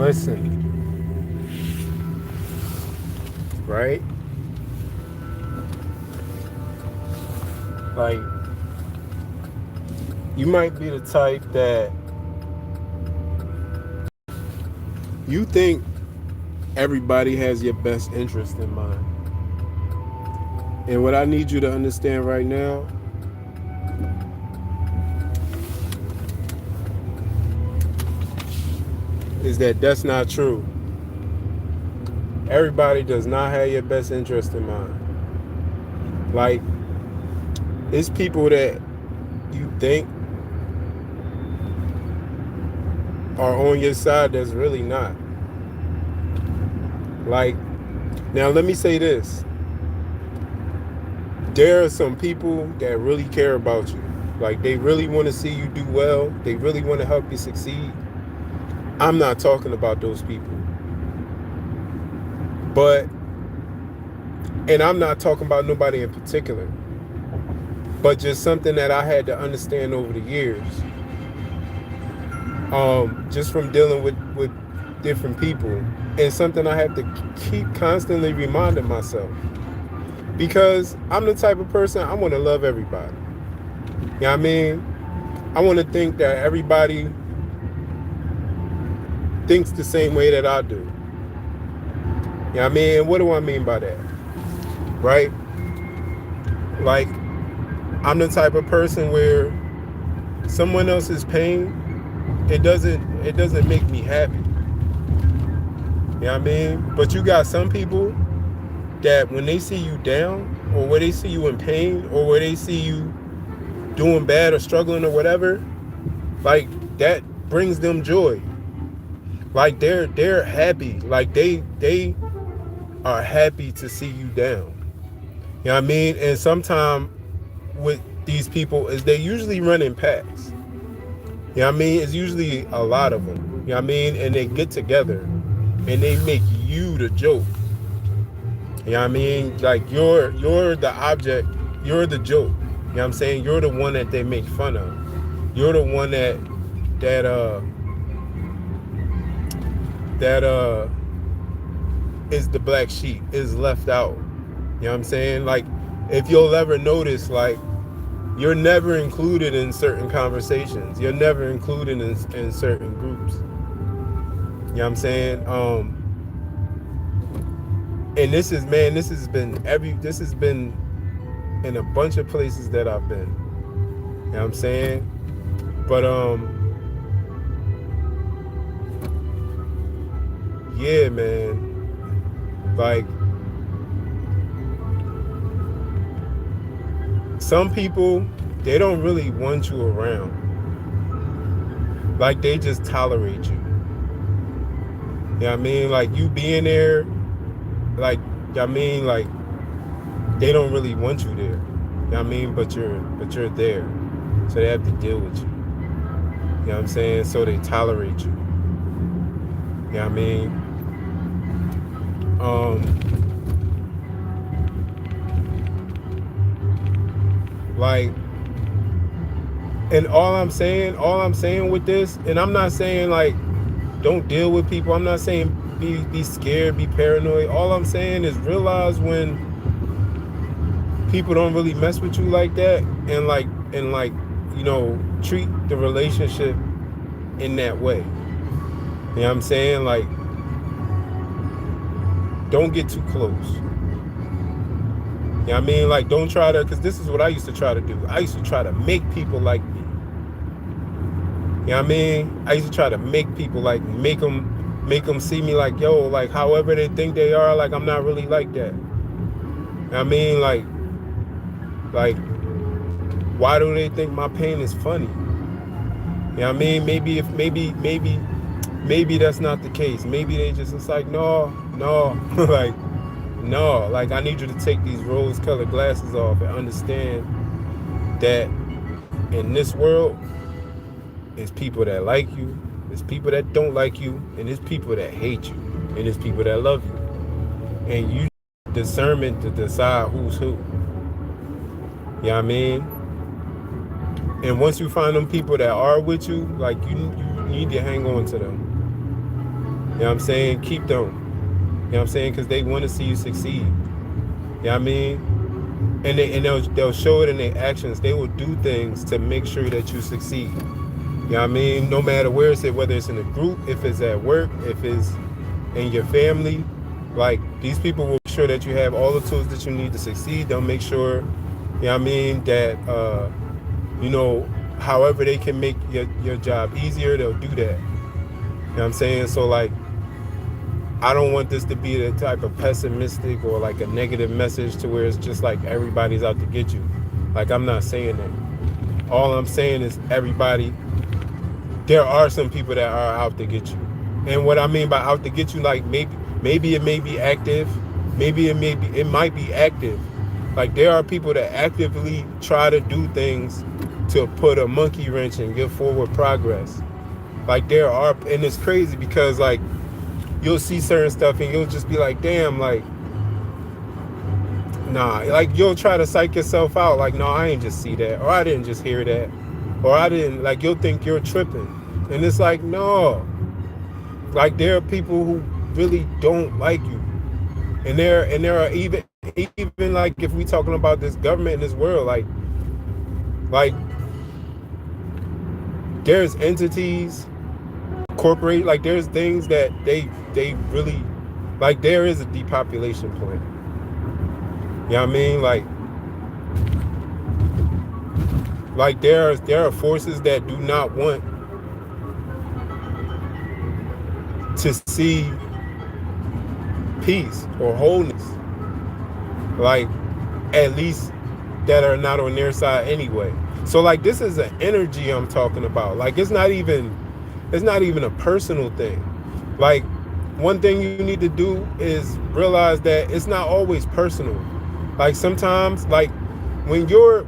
listen, right? Like, you might be the type that you think everybody has your best interest in mind. And what I need you to understand right now is that that's not true. Everybody does not have your best interest in mind. Like, it's people that you think are on your side that's really not. Like, now let me say this. There are some people that really care about you. Like, they really want to see you do well. They really want to help you succeed. I'm not talking about those people. But, and I'm not talking about nobody in particular, but just something that I had to understand over the years. Just from dealing with different people. And something I have to keep constantly reminding myself. Because I'm the type of person, I want to love everybody. You know what I mean? I want to think that everybody thinks the same way that I do. You know what I mean? What do I mean by that? Right? Like, I'm the type of person where someone else's pain, it doesn't make me happy. You know what I mean? But you got some people that when they see you down, or when they see you in pain, or when they see you doing bad or struggling or whatever, like, that brings them joy. Like, they're happy. Like, they are happy to see you down. You know what I mean? And sometimes with these people is they usually run in packs. You know what I mean? It's usually a lot of them. You know what I mean? And they get together and they make you the joke. You know what I mean? Like, you're the object, you're the joke. You know what I'm saying? You're the one that they make fun of. You're the one that is the black sheep, is left out. You know what I'm saying? Like, if you'll ever notice, like, you're never included in certain conversations. You're never included in certain groups. You know what I'm saying? And this has been in a bunch of places that I've been. You know what I'm saying? But yeah, man. Like, some people, they don't really want you around. Like, they just tolerate you. You know what I mean? Like, you being there, like, I mean, like, they don't really want you there. You know what I mean? But you're there. So they have to deal with you. You know what I'm saying? So they tolerate you. You know what I mean? Like, and all I'm saying with this, and I'm not saying, like, don't deal with people. I'm not saying be scared, be paranoid. All I'm saying is realize when people don't really mess with you like that, and like, you know, treat the relationship in that way. You know what I'm saying? Like, don't get too close. You know what I mean? Like, don't try to, because this is what I used to try to do. I used to try to make people like me. You know what I mean? I used to try to make people like me, make them see me like, yo, like, however they think they are, like, I'm not really like that. You know what I mean? Like, why do they think my pain is funny? You know what I mean? Maybe that's not the case. Maybe they just, it's like, no, like, no, like, I need you to take these rose-colored glasses off and understand that in this world, there's people that like you, there's people that don't like you, and there's people that hate you, and there's people that love you. And you discernment to decide who's who. You know what I mean? And once you find them people that are with you, like, you need to hang on to them. know what I'm saying? Keep them. You know what I'm saying? Because they want to see you succeed. You know what I mean? And they'll show it in their actions. They will do things to make sure that you succeed. You know what I mean? No matter where it's at, whether it's in a group, if it's at work, if it's in your family, like these people will make sure that you have all the tools that you need to succeed. They'll make sure, you know what I mean, that you know, however they can make your job easier, they'll do that. You know what I'm saying? So like I don't want this to be the type of pessimistic or like a negative message to where it's just like everybody's out to get you. Like I'm not saying that. All I'm saying is everybody, there are some people that are out to get you. And what I mean by out to get you, like maybe it may be active, maybe it might be active. Like there are people that actively try to do things to put a monkey wrench and get forward progress. Like there are, and it's crazy because like you'll see certain stuff and you'll just be like, damn, like, nah, like you'll try to psych yourself out, like, no, I ain't just see that, or I didn't just hear that, or I didn't, like, you'll think you're tripping. And it's like, no, like there are people who really don't like you. And there are even like if we talking about this government in this world, like there's entities, corporate, like there's things that they really, like there is a depopulation plan. You know what I mean? Like there are forces that do not want to see peace or wholeness, like at least that are not on their side anyway. So like this is an energy I'm talking about. Like it's not even a personal thing. Like one thing you need to do is realize that it's not always personal. Like sometimes, like when you're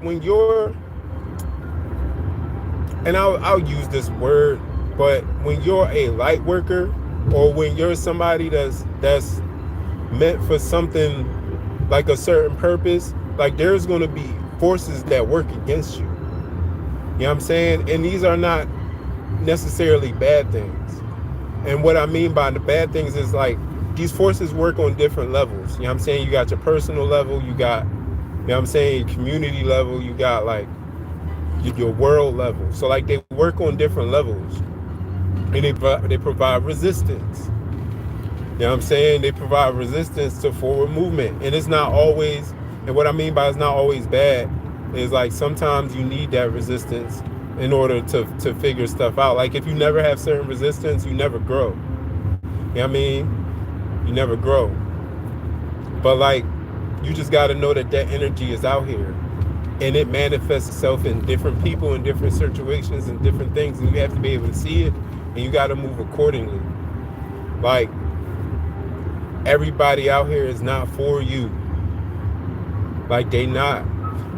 and I'll use this word, but when you're a light worker, or when you're somebody that's meant for something like a certain purpose, like there's going to be forces that work against you. You know what I'm saying? And these are not necessarily bad things. And what I mean by the bad things is like these forces work on different levels. You know what I'm saying? You got your personal level, you got, you know what I'm saying, community level, you got like your world level. So like they work on different levels, and they provide resistance. You know what I'm saying? They provide resistance to forward movement. And it's not always, and what I mean by it's not always bad is like sometimes you need that resistance in order to figure stuff out. Like if you never have certain resistance, you never grow. You know what I mean? You never grow. But like you just got to know that energy is out here, and it manifests itself in different people, in different situations, and different things, and you have to be able to see it, and you got to move accordingly. Like everybody out here is not for you. Like they not.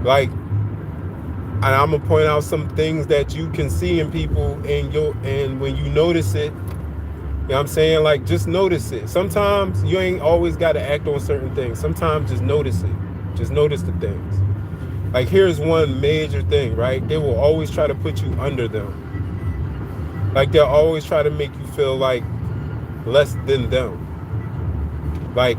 Like, and I'm gonna point out some things that you can see in people, and when you notice it, you know what I'm saying? Like just notice it. Sometimes you ain't always got to act on certain things. Sometimes just notice it. Just notice the things. Like here's one major thing, right? They will always try to put you under them. Like they'll always try to make you feel like less than them. Like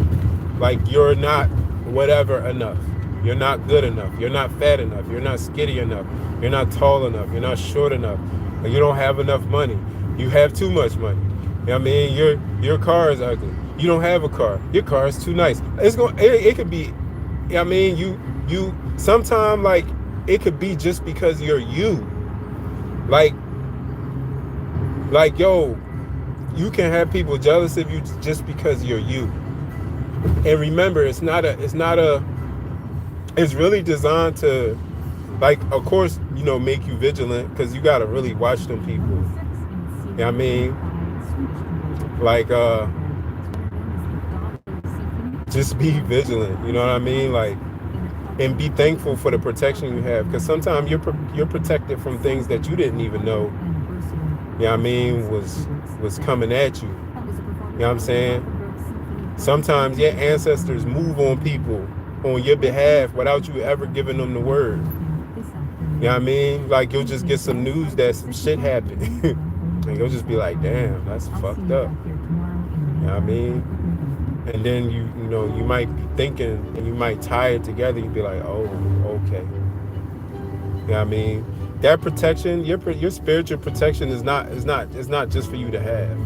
you're not whatever enough. You're not good enough. You're not fat enough. You're not skinny enough. You're not tall enough. You're not short enough. Like you don't have enough money. You have too much money. You know what I mean? Your car is ugly. You don't have a car. Your car is too nice. It could be, you know what I mean? You sometimes like it could be just because you're you. Like yo, you can have people jealous of you just because you're you. And remember, it's really designed to, like, of course, you know, make you vigilant, because you got to really watch them people. You know what I mean? Like, just be vigilant, you know what I mean? Like, and be thankful for the protection you have, because sometimes you're protected from things that you didn't even know, you know what I mean, was coming at you. You know what I'm saying? Sometimes your ancestors move on people on your behalf without you ever giving them the word. You know what I mean? Like you'll just get some news that some shit happened. And you'll just be like, damn, that's fucked up. You know what I mean? And then you might be thinking, and you might tie it together. You'd be like, oh, okay. You know what I mean? That protection, your spiritual protection is not just for you to have.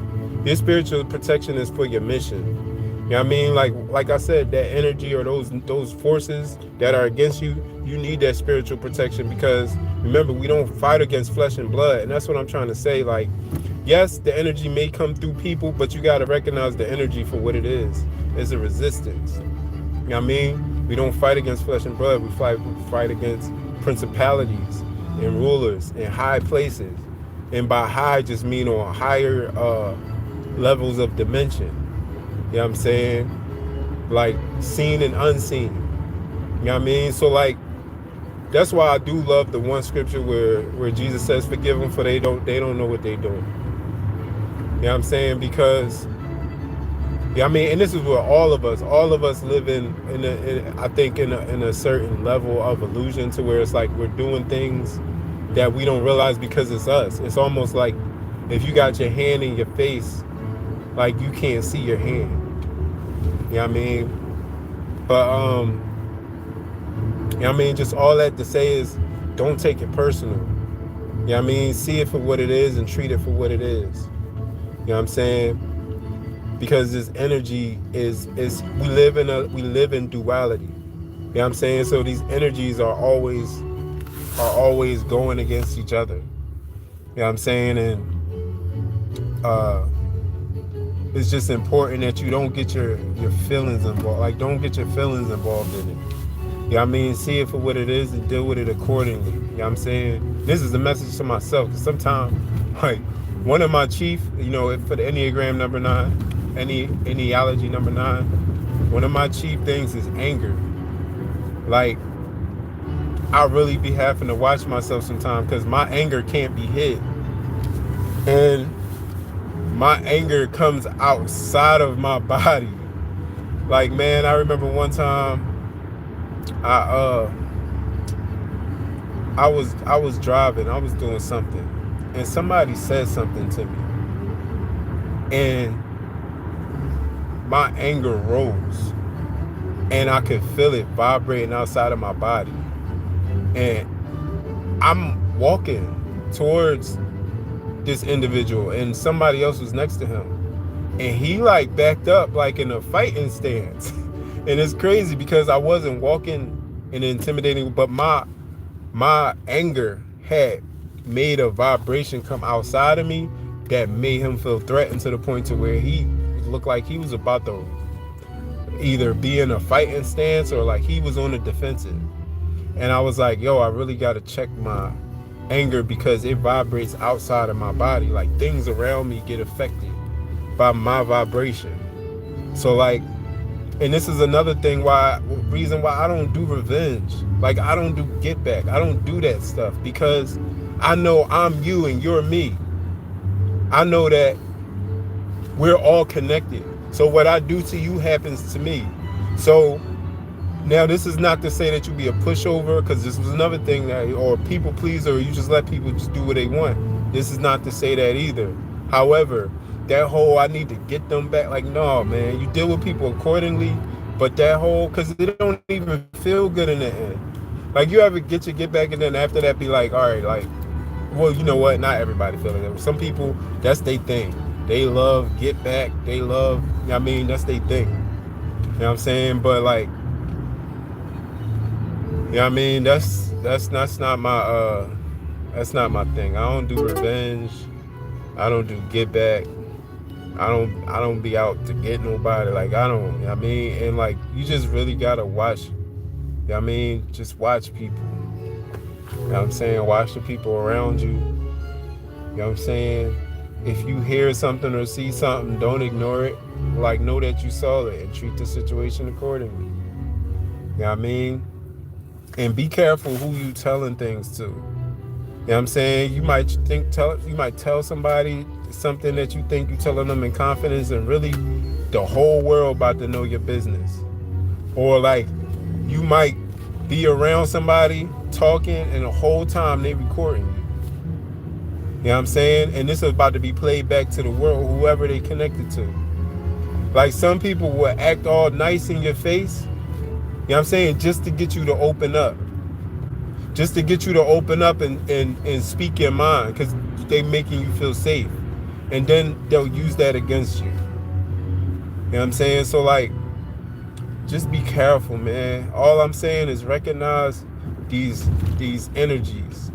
Your spiritual protection is for your mission. You know what I mean? Like I said, that energy or those forces that are against you, you need that spiritual protection, because remember, we don't fight against flesh and blood. And that's what I'm trying to say. Like, yes, the energy may come through people, but you got to recognize the energy for what it is. It's a resistance. You know what I mean? We don't fight against flesh and blood. We fight against principalities and rulers in high places. And by high, just mean on higher levels of dimension. You know what I'm saying? Like seen and unseen. You know what I mean? So like, that's why I do love the one scripture where Jesus says, forgive them, for they don't know what they're doing. You know what I'm saying? Because, yeah, I mean, and this is where all of us live I think in a certain level of illusion, to where it's like we're doing things that we don't realize because it's us. It's almost like if you got your hand in your face, like you can't see your hand. You know what I mean? But you know what I mean, just all that to say is, don't take it personal. You know what I mean? See it for what it is and treat it for what it is. You know what I'm saying? Because this energy is we live in duality. You know what I'm saying? So these energies are always going against each other. You know what I'm saying? And it's just important that you don't get your feelings involved. Like, don't get your feelings involved in it. You know what I mean? See it for what it is and deal with it accordingly. You know what I'm saying? This is a message to myself, because sometimes, like, one of my chief, for the Enneagram number 9, Ennealogy number 9, one of my chief things is anger. Like, I really be having to watch myself sometimes, because my anger can't be hid. And my anger comes outside of my body. Like, man, I remember one time I was driving, I was doing something, and somebody said something to me, and my anger rose, and I could feel it vibrating outside of my body. And I'm walking towards this individual, and somebody else was next to him, and he like backed up like in a fighting stance. And it's crazy because I wasn't walking and intimidating, but my anger had made a vibration come outside of me that made him feel threatened, to the point to where he looked like he was about to either be in a fighting stance or like he was on the defensive. And I was like, yo, I really got to check my anger, because it vibrates outside of my body. Like, things around me get affected by my vibration. So like, and this is another reason why I don't do revenge. Like, I don't do get back. I don't do that stuff, because I know I'm you and you're me. I know that we're all connected. So what I do to you happens to me. So now, this is not to say that you be a pushover, because this was another thing, or people pleaser, or you just let people just do what they want. This is not to say that either. However, that whole I need to get them back, like, no, man, you deal with people accordingly. But that whole, because it don't even feel good in the end. Like, you ever get your get back, and then after that be like, all right, like, well, you know what? Not everybody feeling it. Some people, that's their thing. They love get back. They love, I mean, that's their thing. You know what I'm saying? But like, you know what I mean? That's not my thing. I don't do revenge. I don't do get back. I don't be out to get nobody. Like, I don't, you know what I mean? And like, you just really gotta watch, you know what I mean? Just watch people. You know what I'm saying? Watch the people around you. You know what I'm saying? If you hear something or see something, don't ignore it. Like, know that you saw it and treat the situation accordingly. You know what I mean? And be careful who you telling things to. You know what I'm saying? You might tell somebody something that you think you're telling them in confidence, and really the whole world about to know your business. Or like, you might be around somebody talking, and the whole time they recording you. You know what I'm saying? And this is about to be played back to the world, whoever they connected to. Like some people will act all nice in your face, you know what I'm saying, just to get you to open up. Just to get you to open up and speak your mind, because they making you feel safe. And then they'll use that against you. You know what I'm saying? So like, just be careful, man. All I'm saying is recognize these energies.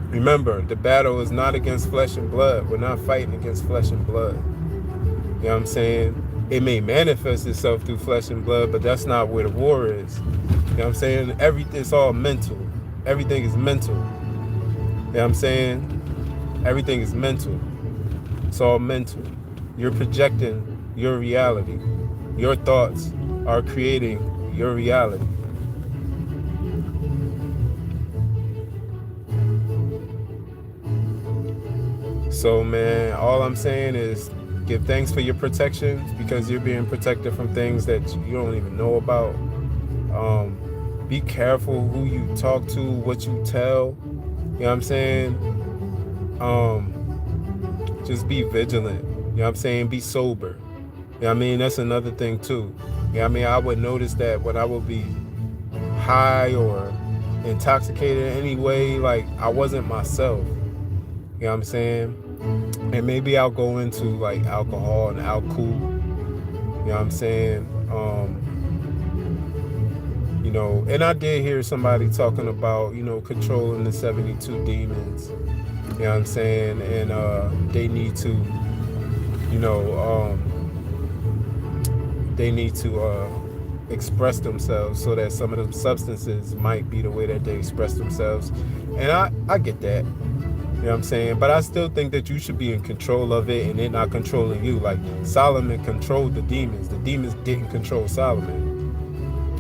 Remember, the battle is not against flesh and blood. We're not fighting against flesh and blood. You know what I'm saying? It may manifest itself through flesh and blood, but that's not where the war is. You know what I'm saying? It's all mental. Everything is mental. You know what I'm saying? Everything is mental. It's all mental. You're projecting your reality. Your thoughts are creating your reality. So, man, all I'm saying is give thanks for your protection, because you're being protected from things that you don't even know about. Be careful who you talk to, what you tell. You know what I'm saying? Just be vigilant. You know what I'm saying? Be sober. You know what I mean? That's another thing too. You know what I mean? I would notice that when I would be high or intoxicated in any way, like I wasn't myself. You know what I'm saying? And maybe I'll go into like alcohol and alcohol. You know what I'm saying? You know, and I did hear somebody talking about, you know, controlling the 72 demons. You know what I'm saying? And they need to, you know, express themselves, so that some of the substances might be the way that they express themselves. And I get that. You know what I'm saying? But I still think that you should be in control of it and it not controlling you. Like Solomon controlled the demons. The demons didn't control Solomon,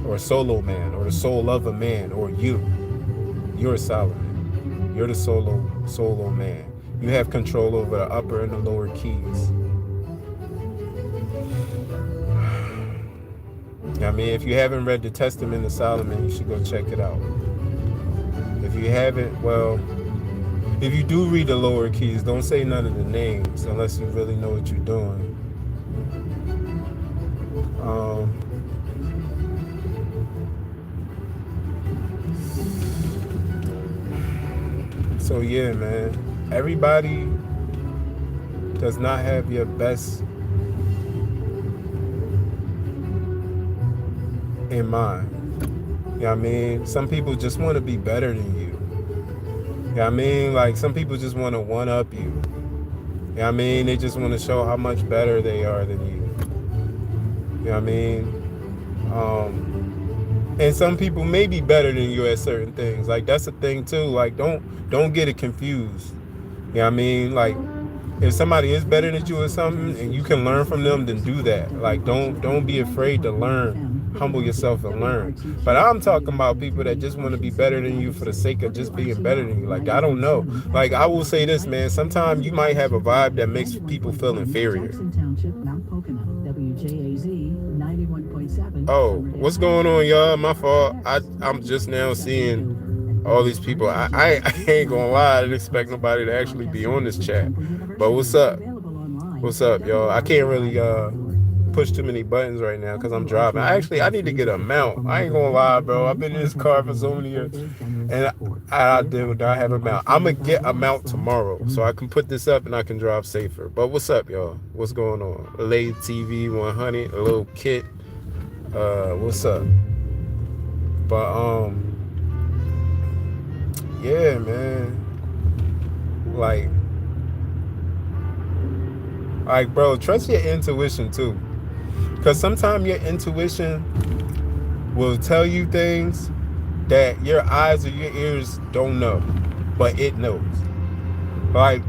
or Solo Man, or the soul of a man, or you. You're Solomon. You're the solo man. You have control over the upper and the lower keys. I mean, if you haven't read the Testament of Solomon, you should go check it out. If you haven't, well, if you do read the lower keys, don't say none of the names unless you really know what you're doing. So yeah, man, everybody does not have your best in mind. You know what I mean? Some people just want to be better than you. You know what I mean? Like, some people just want to one-up you. You know what I mean? They just want to show how much better they are than you. You know what I mean? And some people may be better than you at certain things. Like, that's a thing too. Like, don't get it confused. You know what I mean? Like, if somebody is better than you or something and you can learn from them, then do that. Like, don't be afraid to learn. Humble yourself and learn. But I'm talking about people that just want to be better than you for the sake of just being better than you. Like, I don't know. Like, I will say this, man. Sometimes you might have a vibe that makes people feel inferior. Oh, what's going on, y'all? My fault. I'm just now seeing all these people. I ain't gonna lie. I didn't expect nobody to actually be on this chat. But what's up? What's up, y'all? I can't really push too many buttons right now because I'm driving. I need to get a mount. I ain't gonna lie, bro. I've been in this car for so many years, and I did not have a mount. I'm gonna get a mount tomorrow so I can put this up and I can drive safer. But what's up, y'all? What's going on? Lady TV 100, a little kit. What's up? But yeah, man. Like, bro, trust your intuition too. Because sometimes your intuition will tell you things that your eyes or your ears don't know, but it knows. Like,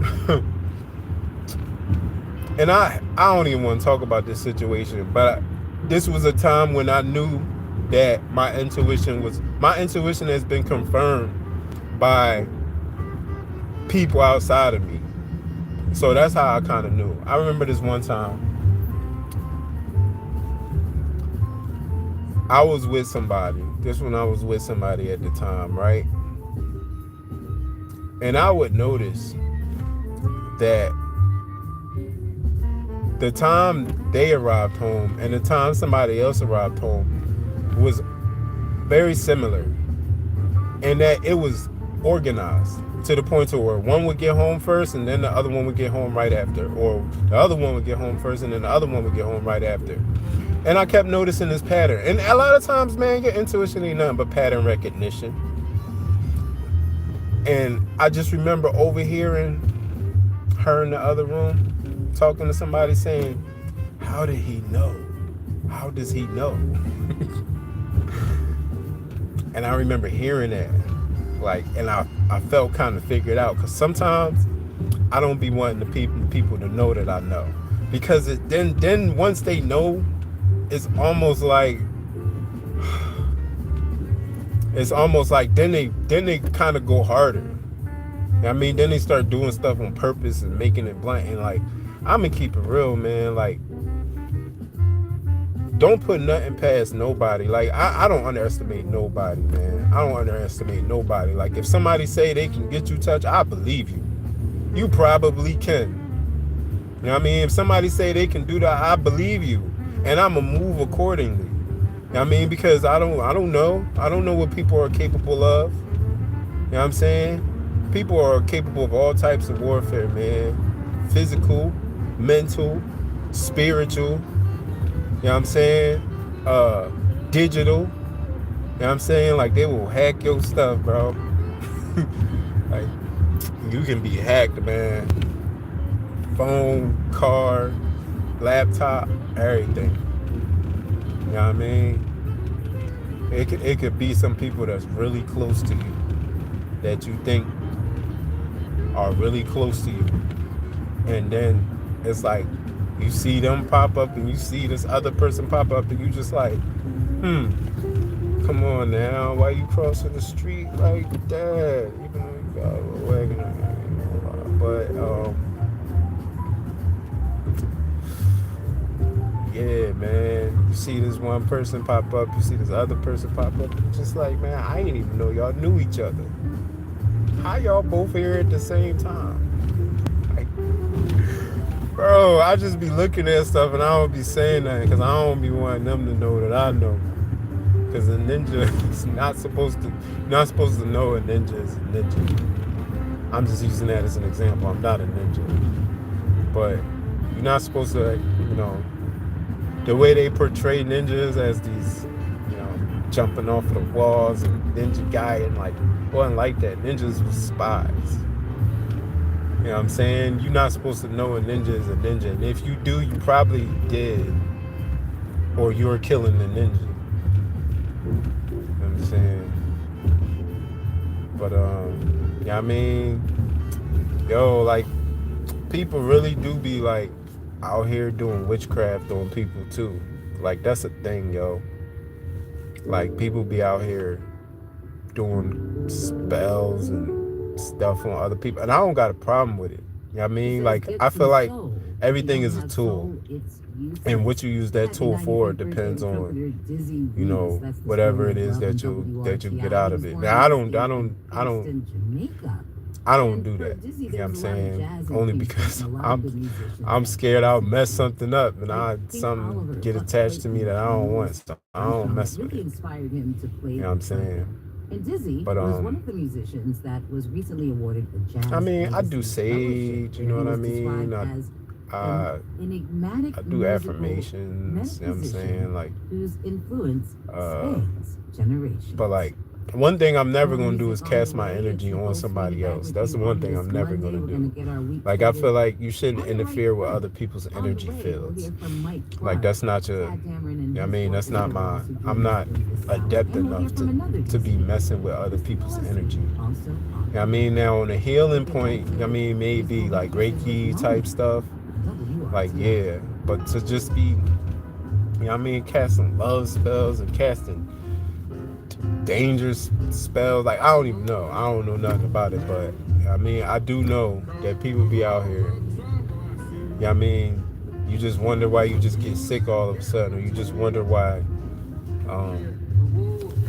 and I don't even want to talk about this situation, but this was a time when I knew that my intuition has been confirmed by people outside of me. So that's how I kind of knew. I remember this one time. I was with somebody. This when I was with somebody at the time, right? And I would notice that the time they arrived home and the time somebody else arrived home was very similar, in that it was organized to the point to where one would get home first and then the other one would get home right after, or the other one would get home first and then the other one would get home right after. And I kept noticing this pattern. And a lot of times, man, your intuition ain't nothing but pattern recognition. And I just remember overhearing her in the other room talking to somebody saying, how did he know? How does he know? And I remember hearing that. Like, and I felt kind of figured out, because sometimes I don't be wanting the people to know that I know, because then once they know, it's almost like then they kind of go harder. I mean, then they start doing stuff on purpose and making it blunt. And like, I'm gonna keep it real, man. Like, don't put nothing past nobody. Like, I don't underestimate nobody, man. I don't underestimate nobody. Like, if somebody say they can get you touched, I believe you. You probably can. You know what I mean? If somebody say they can do that, I believe you. And I'm gonna move accordingly. You know what I mean? Because I don't know. I don't know what people are capable of. You know what I'm saying? People are capable of all types of warfare, man. Physical, mental, spiritual. You know what I'm saying? Digital. You know what I'm saying? Like, they will hack your stuff, bro. Like, you can be hacked, man. Phone, car, laptop, everything. You know what I mean? It could be some people that's really close to you, that you think are really close to you. And then it's like, you see them pop up and you see this other person pop up and you just like, come on now, why you crossing the street like that? Even though you got a little wagon on. But yeah, man, you see this one person pop up, you see this other person pop up, it's just like, man, I ain't even know y'all knew each other. How y'all both here at the same time? Like, bro, I just be looking at stuff and I don't be saying that, because I don't be wanting them to know that I know. Because a ninja is not supposed to know a ninja is a ninja. I'm just using that as an example. I'm not a ninja. But you're not supposed to, you know, the way they portray ninjas as these, you know, jumping off of the walls and ninja guy, and like, wasn't like that. Ninjas were spies. You know what I'm saying? You're not supposed to know a ninja is a ninja. And if you do, you probably did. Or you're killing the ninja. You know what I'm saying? But, yeah, I mean, yo, like, people really do be, like, out here doing witchcraft on people, too. Like, that's a thing, yo. Like, people be out here doing spells and stuff on other people. And I don't got a problem with it. You know what I mean? Like, I feel like everything is a tool. And what you use that tool for depends on, you know, whatever it is that you get out of it. Now, I don't do that. You know what I'm saying? Only because I'm scared I'll mess something up and something get attached to me that I don't want. So I don't mess with it. You know what I'm saying? And Dizzy was one of the musicians that was recently awarded the Jazz. I mean, I do sage, you know what I mean? I do affirmations, you know what I'm saying? Like, whose influence spans generations. But like, one thing I'm never going to do is cast my energy on somebody else. That's the one thing I'm never going to do. Like, I feel like you shouldn't interfere with other people's energy fields. Like, that's not your, you know what I mean? That's not my, I'm not adept enough to be messing with other people's energy. You know what I mean? Now, on a healing point, I mean, maybe like Reiki type stuff. Like, yeah. But to just be, you know what I mean, casting love spells and casting dangerous spells, like, I don't even know. I don't know nothing about it, but I mean, I do know that people be out here. You know what I mean? You just wonder why you just get sick all of a sudden, or you just wonder why, you know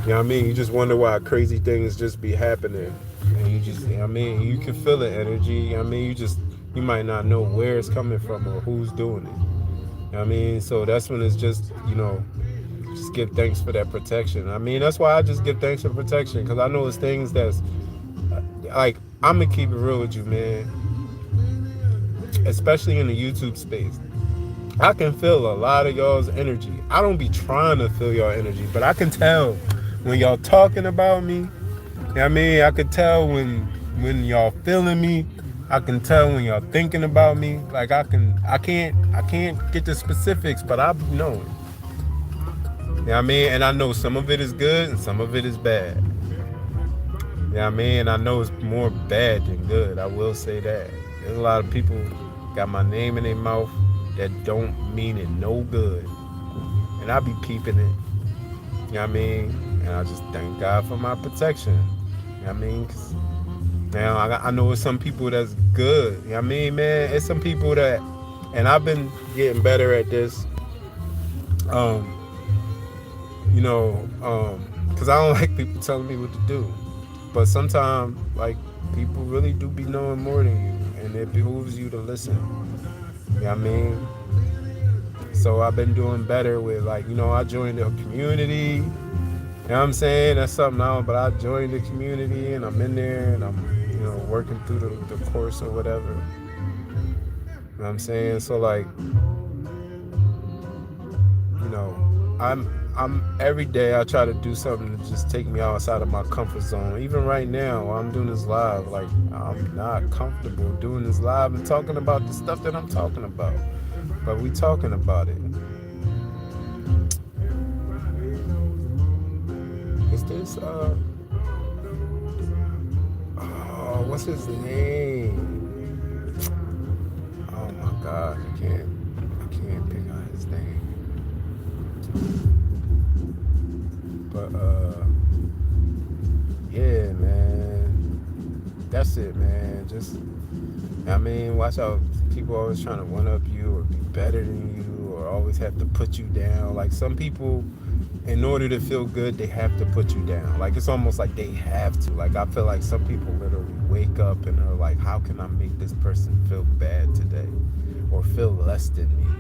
what I mean? You just wonder why crazy things just be happening. And you just, you know what I mean? You can feel the energy. I mean, you might not know where it's coming from or who's doing it. I mean, so that's when it's just, just give thanks for that protection. I mean, that's why I just give thanks for protection, because I know it's things that's like, I'm gonna keep it real with you, man. Especially in the YouTube space, I can feel a lot of y'all's energy. I don't be trying to feel y'all energy, but I can tell when y'all talking about me. I mean, I could tell when y'all feeling me. I can tell when y'all thinking about me. Like I can't get the specifics, but I be knowing. I mean? And I know some of it is good and some of it is bad. I mean? I know it's more bad than good. I will say that. There's a lot of people got my name in their mouth that don't mean it no good. And I be peeping it. I mean? And I just thank God for my protection. I mean? 'Cause now I know it's some people that's good. I mean, man, it's some people that, and I've been getting better at this. Um, because I don't like people telling me what to do. But sometimes, like, people really do be knowing more than you, and it behooves you to listen. You know what I mean? So I've been doing better with, like, I joined the community. You know what I'm saying? That's something else, but I joined the community, and I'm in there, and I'm, working through the course or whatever. You know what I'm saying? So, like, I'm every day I try to do something to just take me outside of my comfort zone. Even right now, while I'm doing this live, like, I'm not comfortable doing this live and talking about the stuff that I'm talking about. But we talking about it. Is this what's his name? Oh my God, I can't pick out his name. But yeah, man, that's it, man. Just, I mean, watch out. People always trying to one up you or be better than you or always have to put you down. Like, some people, in order to feel good, they have to put you down. Like, it's almost like they have to. Like, I feel like some people literally wake up and are like, how can I make this person feel bad today or feel less than me? You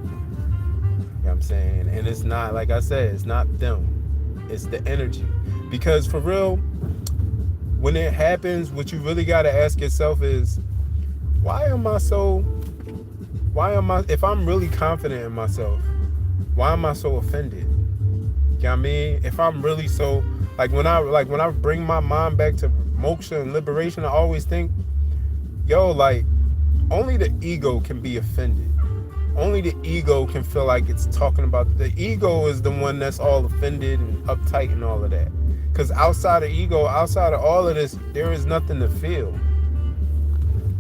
know what I'm saying? And it's not, like I said, it's not them. It's the energy. Because for real, when it happens, what you really got to ask yourself is, if I'm really confident in myself, why am I so offended? You know what I mean? If I'm really so, when I bring my mind back to moksha and liberation, I always think, like, only the ego can be offended. Only the ego can feel like it's talking about, the ego is the one that's all offended and uptight and all of that. Because outside of ego, outside of all of this, there is nothing to feel.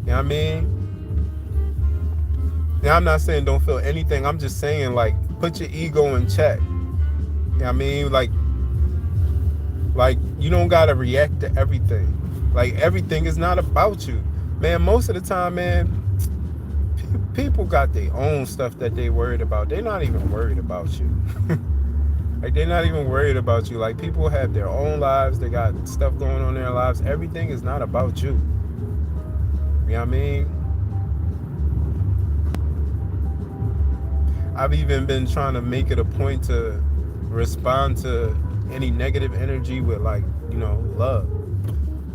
You know what I mean? Now, I'm not saying don't feel anything. I'm just saying, like, put your ego in check. You know what I mean? Like, you don't got to react to everything. Like, everything is not about you. Man, most of the time, man, people got their own stuff that they worried about. They're not even worried about you. Like, they're not even worried about you. Like, people have their own lives. They got stuff going on in their lives. Everything is not about you. You know what I mean? I've even been trying to make it a point to respond to any negative energy with, like, love.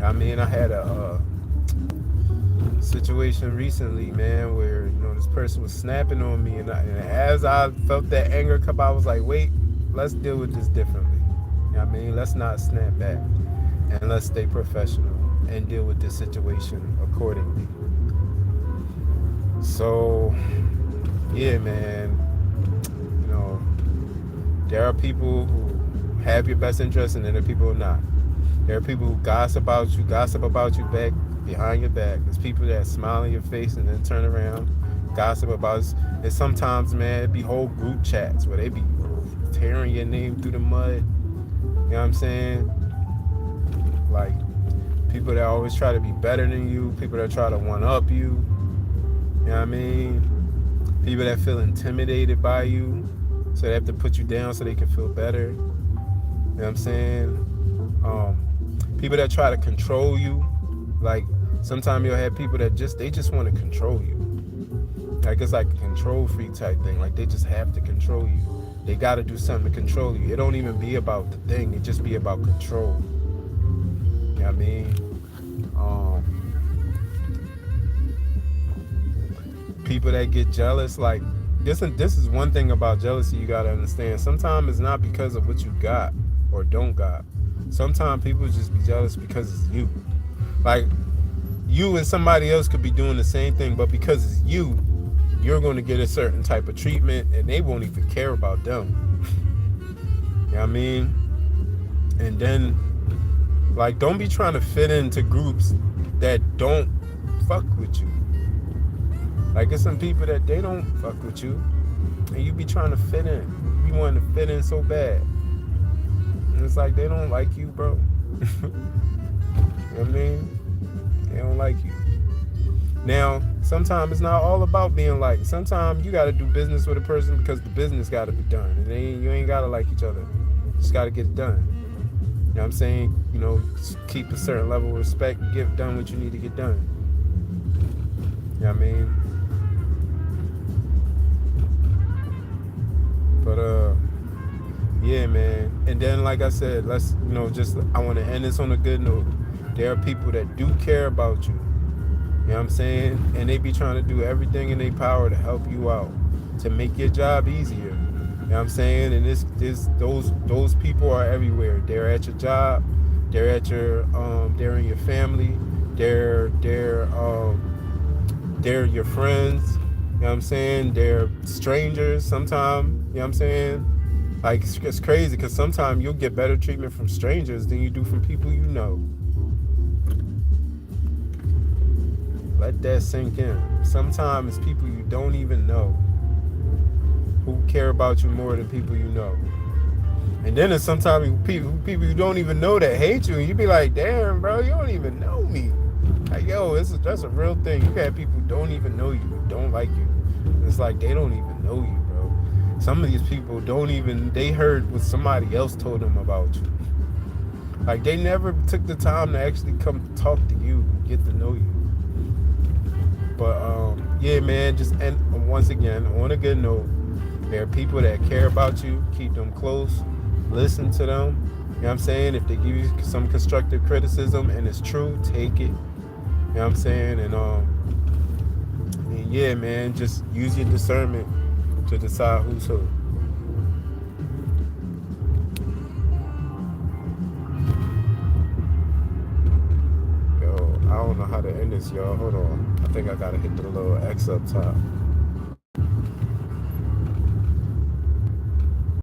I mean, I had a situation recently, man, where, this person was snapping on me, and as I felt that anger come, I was like, wait, let's deal with this differently. You know what I mean? Let's not snap back, and let's stay professional and deal with this situation accordingly. So, yeah, man, there are people who have your best interest, and then there are people who not. There are people who gossip about you back behind your back. There's people that smile in your face and then turn around, gossip about us. And sometimes, man, it be whole group chats where they be tearing your name through the mud. You know what I'm saying? Like, people that always try to be better than you, people that try to one up you. You know what I mean? People that feel intimidated by you, so they have to put you down so they can feel better. You know what I'm saying? People that try to control you. Like, sometimes you'll have people that just want to control you. Like it's like a control freak type thing. Like they just have to control you. They got to do something to control you. It don't even be about the thing. It just be about control. You know what I mean? People that get jealous, like this is one thing about jealousy you got to understand. Sometimes it's not because of what you got or don't got. Sometimes people just be jealous because it's you. Like you and somebody else could be doing the same thing, but because it's you, you're going to get a certain type of treatment and they won't even care about them. You know what I mean? And then, like, don't be trying to fit into groups that don't fuck with you. Like, there's some people that they don't fuck with you, and you be trying to fit in. You want to fit in so bad. And it's like, they don't like you, bro. You know what I mean? They don't like you. Now, sometimes it's not all about being liked. Sometimes you got to do business with a person because the business got to be done. And you ain't got to like each other. You just got to get it done. You know what I'm saying? You know, keep a certain level of respect, get done what you need to get done. You know what I mean? But, yeah, man. And then, like I said, let's, you know, just, I want to end this on a good note. There are people that do care about you. You know what I'm saying? And they be trying to do everything in their power to help you out, to make your job easier. You know what I'm saying? And those people are everywhere. They're at your job, they're at your they're in your family, they're your friends. You know what I'm saying? They're strangers sometimes. You know what I'm saying? Like it's crazy because sometimes you'll get better treatment from strangers than you do from people you know. Let that sink in. Sometimes it's people you don't even know who care about you more than people you know. And then there's sometimes people you don't even know that hate you, and you be like, damn, bro, you don't even know me. Like, yo, that's a real thing. You got people who don't even know you, don't like you. It's like they don't even know you, bro. Some of these people they heard what somebody else told them about you. Like they never took the time to actually come talk to you, get to know you. But yeah, man, just end once again on a good note. There are people that care about you. Keep them close. Listen to them. You know what I'm saying? If they give you some constructive criticism and it's true, take it. You know what I'm saying? And yeah, man, just use your discernment to decide who's who. Yo, I don't know how to end this, y'all. Hold on. I think I gotta hit the little X up top.